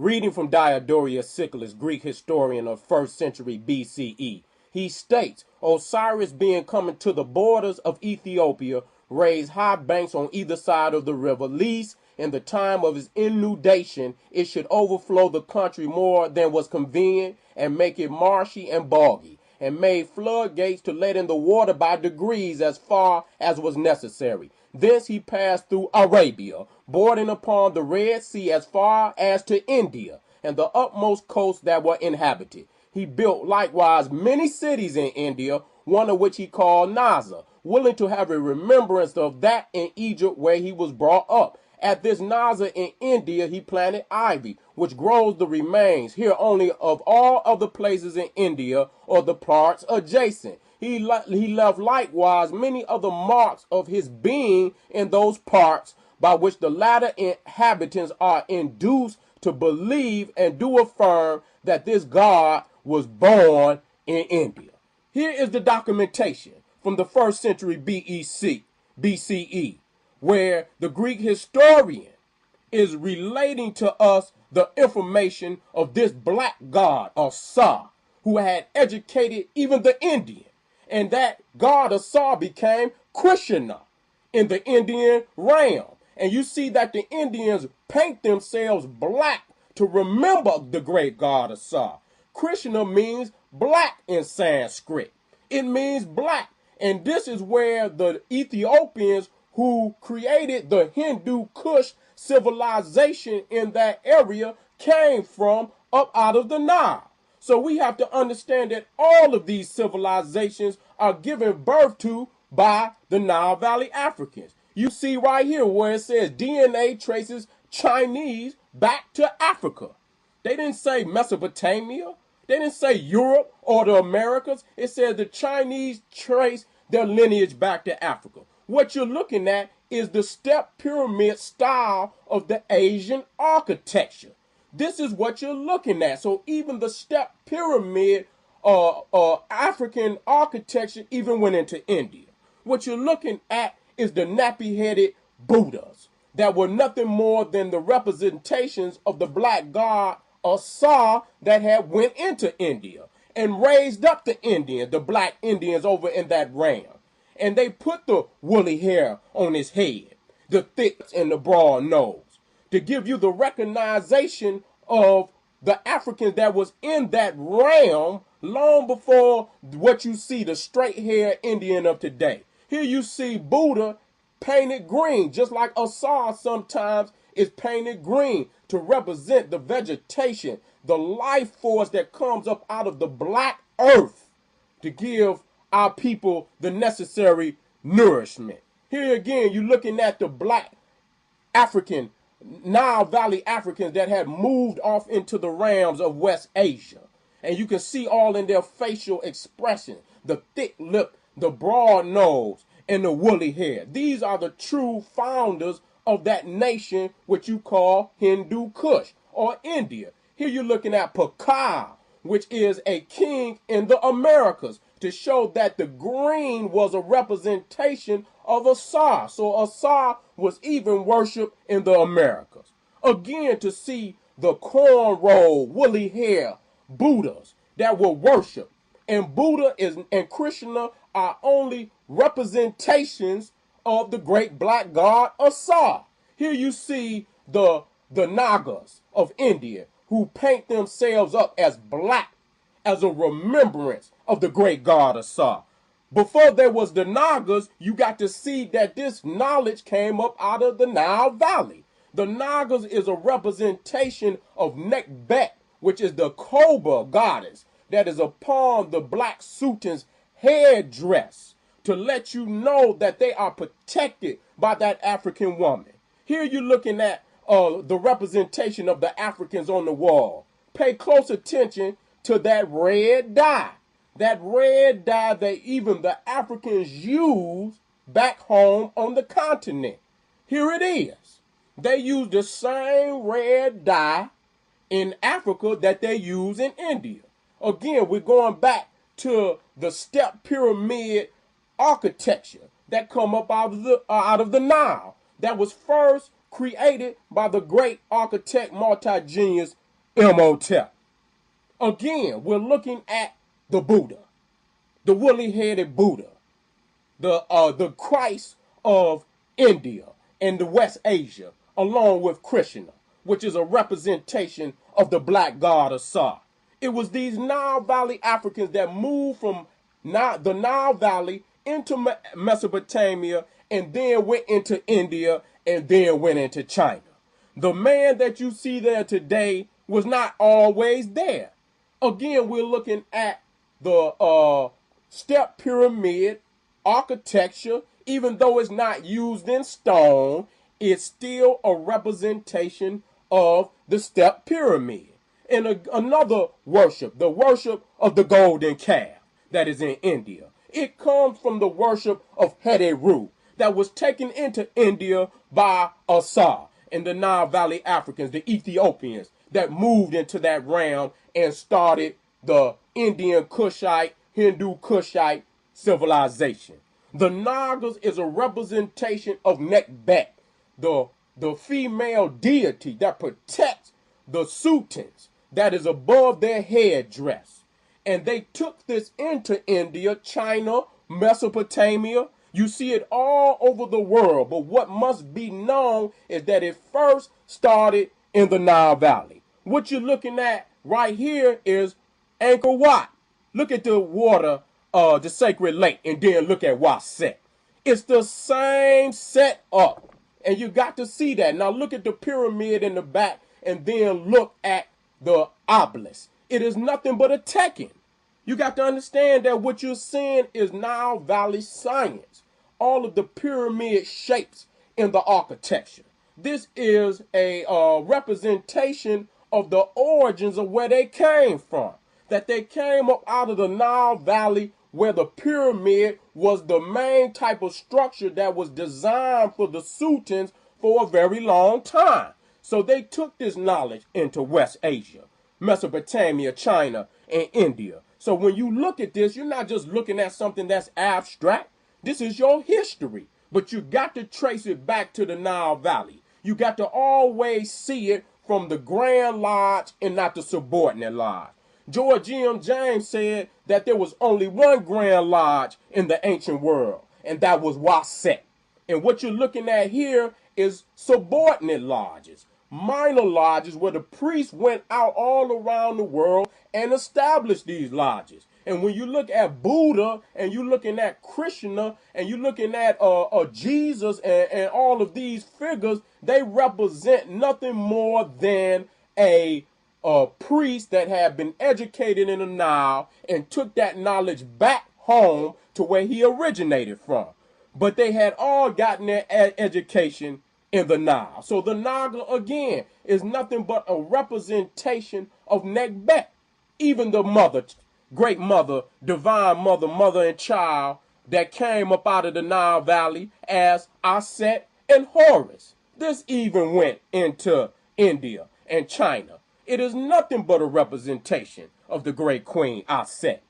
Reading from Diodorus Siculus, Greek historian of 1st century BCE, he states, Osiris being coming to the borders of Ethiopia, raised high banks on either side of the river, lest in the time of his inundation it should overflow the country more than was convenient, and make it marshy and boggy, and made floodgates to let in the water by degrees as far as was necessary. Thence he passed through Arabia, bordering upon the Red Sea as far as to India, and the utmost coasts that were inhabited. He built likewise many cities in India, one of which he called Naza, willing to have a remembrance of that in Egypt where he was brought up. At this Naza in India he planted ivy, which grows the remains here only of all other places in India or the parts adjacent. He left likewise many other marks of his being in those parts, by which the latter inhabitants are induced to believe and do affirm that this God was born in India. Here is the documentation from the 1st century BCE, where the Greek historian is relating to us the information of this black god, Asa, who had educated even the Indian. And that god Asa became Krishna in the Indian realm. And you see that the Indians paint themselves black to remember the great god Asa. Krishna means black in Sanskrit. It means black. And this is where the Ethiopians who created the Hindu Kush civilization in that area came from, up out of the Nile. So we have to understand that all of these civilizations are given birth to by the Nile Valley Africans. You see right here where it says DNA traces Chinese back to Africa. They didn't say Mesopotamia. They didn't say Europe or the Americas. It says the Chinese trace their lineage back to Africa. What you're looking at is the step pyramid style of the Asian architecture. This is what you're looking at. So even the step pyramid African architecture even went into India. What you're looking at is the nappy-headed Buddhas that were nothing more than the representations of the black god Asa that had went into India and raised up the Indians, the black Indians over in that realm. And they put the woolly hair on his head, the thick and the broad nose, to give you the recognition of the Africans that was in that realm long before what you see, the straight-haired Indian of today. Here you see Buddha painted green, just like Asa sometimes is painted green to represent the vegetation, the life force that comes up out of the black earth to give our people the necessary nourishment. Here again, you're looking at the black African, Nile Valley Africans that had moved off into the realms of West Asia. And you can see all in their facial expression, the thick lip, the broad nose, and the woolly hair. These are the true founders of that nation which you call Hindu Kush or India. Here you're looking at Pakal, which is a king in the Americas, to show that the green was a representation of Asa. So Asa was even worshipped in the Americas. Again, to see the cornrow, woolly hair Buddhas that were worshipped. And Buddha and Krishna are only representations of the great black god Asa. Here you see the Nagas of India who paint themselves up as black as a remembrance of the great god Asa. Before there was the Nagas, you got to see that this knowledge came up out of the Nile Valley. The Nagas is a representation of Nekbet, which is the cobra goddess that is upon the black sultan's headdress, to let you know that they are protected by that African woman. Here you're looking at the representation of the Africans on the wall. Pay close attention to that red dye. That red dye that even the Africans use back home on the continent. Here it is. They use the same red dye in Africa that they use in India. Again, we're going back to the step pyramid architecture that come up out of the Nile, that was first created by the great architect multi-genius Imhotep. Again, we're looking at the Buddha, the woolly-headed Buddha, the Christ of India and the West Asia, along with Krishna, which is a representation of the black god Asar. It was these Nile Valley Africans that moved from the Nile Valley into Mesopotamia and then went into India and then went into China. The man that you see there today was not always there. Again, we're looking at the step pyramid architecture. Even though it's not used in stone, it's still a representation of the step pyramid. And another worship, the worship of the golden calf that is in India. It comes from the worship of Heru that was taken into India by Asar and the Nile Valley Africans, the Ethiopians, that moved into that realm and started the Indian Kushite, Hindu Kushite civilization. The Nagas is a representation of Nekbet, the female deity that protects the sultans that is above their headdress. And they took this into India, China, Mesopotamia. You see it all over the world. But what must be known is that it first started in the Nile Valley. What you're looking at right here is Angkor Wat. Look at the water, the sacred lake, and then look at Waset. It's the same setup. And you got to see that. Now look at the pyramid in the back and then look at the obelisk. It is nothing but a Tekken. You got to understand that what you're seeing is Nile Valley science. All of the pyramid shapes in the architecture. This is a representation of the origins of where they came from. That they came up out of the Nile Valley where the pyramid was the main type of structure that was designed for the sultans for a very long time. So they took this knowledge into West Asia, Mesopotamia, China, and India. So when you look at this, you're not just looking at something that's abstract. This is your history. But you got to trace it back to the Nile Valley. You got to always see it from the Grand Lodge and not the subordinate lodge. George M. James said that there was only one Grand Lodge in the ancient world, and that was Waset. And what you're looking at here is subordinate lodges, minor lodges where the priests went out all around the world and established these lodges. And when you look at Buddha and you're looking at Krishna and you're looking at Jesus and all of these figures, they represent nothing more than a priest that had been educated in the Nile and took that knowledge back home to where he originated from. But they had all gotten their education in the Nile. So the Naga, again, is nothing but a representation of Nekbet. Even the mother, great mother, divine mother, mother and child that came up out of the Nile Valley as Aset and Horus. This even went into India and China. It is nothing but a representation of the great queen Aset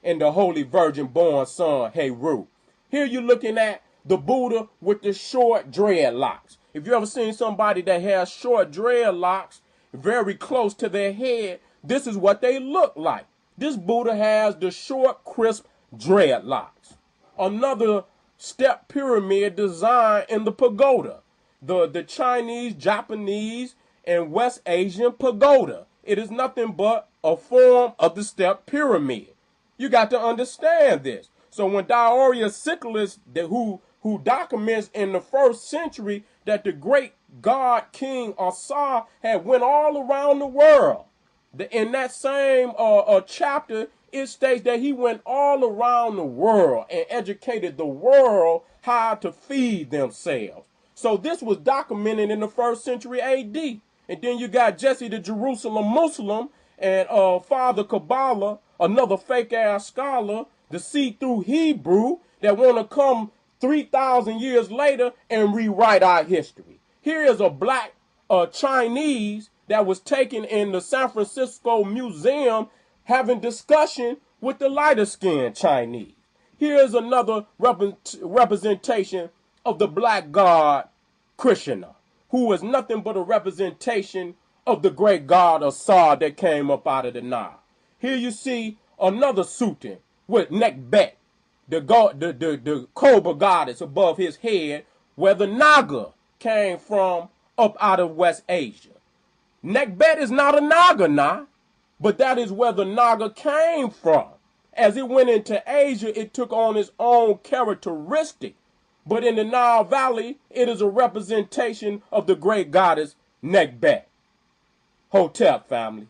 and the holy virgin born son Heru. Here you're looking at the Buddha with the short dreadlocks. If you ever seen somebody that has short dreadlocks very close to their head, this is what they look like. This Buddha has the short, crisp dreadlocks. Another step pyramid design in the pagoda. The Chinese, Japanese, and West Asian pagoda. It is nothing but a form of the step pyramid. You got to understand this. So when Diodorus Siculus, who documents in the 1st century that the great god King Asar had went all around the world, in that same chapter, it states that he went all around the world and educated the world how to feed themselves. So this was documented in the 1st century AD. And then you got Jesse the Jerusalem Muslim and Father Kabbalah, another fake-ass scholar, the see-through Hebrew that want to come 3,000 years later and rewrite our history. Here is a black Chinese that was taken in the San Francisco Museum having discussion with the lighter-skinned Chinese. Here is another representation of the black god Krishna, who is nothing but a representation of the great god Assad that came up out of the Nile. Here you see another Sutan with Nekbet, the cobra goddess above his head, where the Naga came from up out of West Asia. Nekbet is not a Naga now, but that is where the Naga came from. As it went into Asia, it took on its own characteristic. But in the Nile Valley, it is a representation of the great goddess Nekbet. Hotep family.